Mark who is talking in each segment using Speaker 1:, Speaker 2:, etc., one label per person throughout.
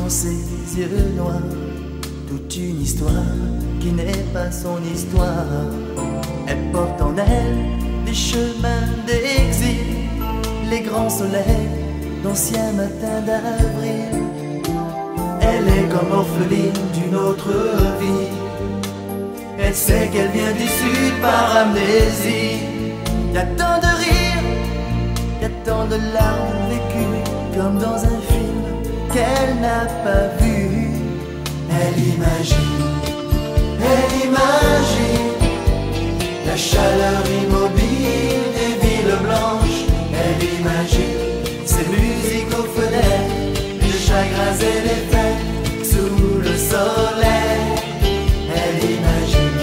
Speaker 1: dans ses yeux noirs, toute une histoire qui n'est pas son histoire. Elle porte en elle les chemins d'exil, les grands soleils d'anciens matins d'avril. Elle est comme orpheline d'une autre vie. Elle sait qu'elle vient du sud par amnésie. Y a tant de rires, y a tant de larmes vécues, comme dans un film qu'elle n'a pas vu. Elle imagine la chaleur immobile des villes blanches. Elle imagine ces musiques aux fenêtres, les chagrins et les fêtes sous le soleil. Elle imagine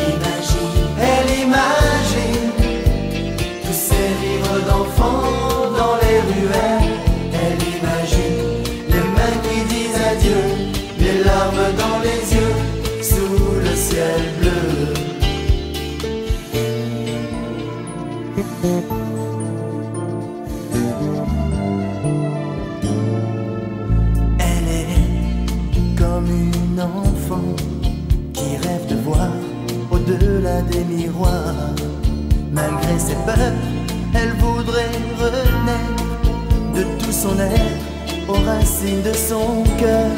Speaker 1: tous ces livres d'enfants dans les ruelles. Elle imagine les mains qui disent adieu, les larmes dans les yeux sous le ciel bleu. Elle est comme une enfant qui rêve de voir au-delà des miroirs. Malgré ses peurs, elle voudrait renaître de tout son être aux racines de son cœur.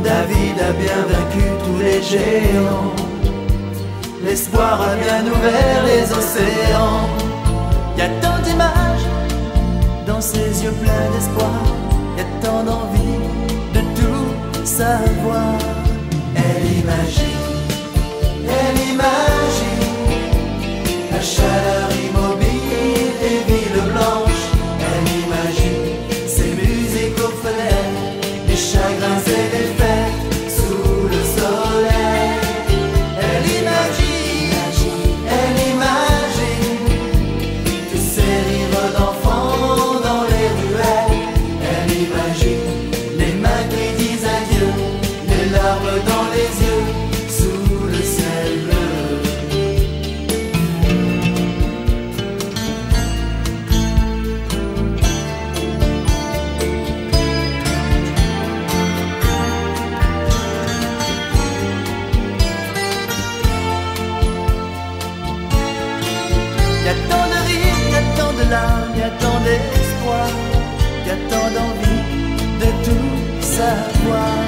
Speaker 1: David a bien vaincu tous les géants, l'espoir a bien ouvert les océans. Y a tant d'images dans ses yeux pleins d'espoir, y a tant d'envie de tout savoir. Elle imagine la chaleur immobile des villes blanches. Elle imagine ces musiques aux fenêtres, les chagrins et les fêtes sous le soleil. Elle imagine tous ces rires d'enfants dans les ruelles. Elle imagine les mains qui disent adieu, les larmes dans les yeux sous le ciel bleu. Y a tant de rires, y a tant de larmes, y a tant d'espoir, y a tant d'envie de tout savoir.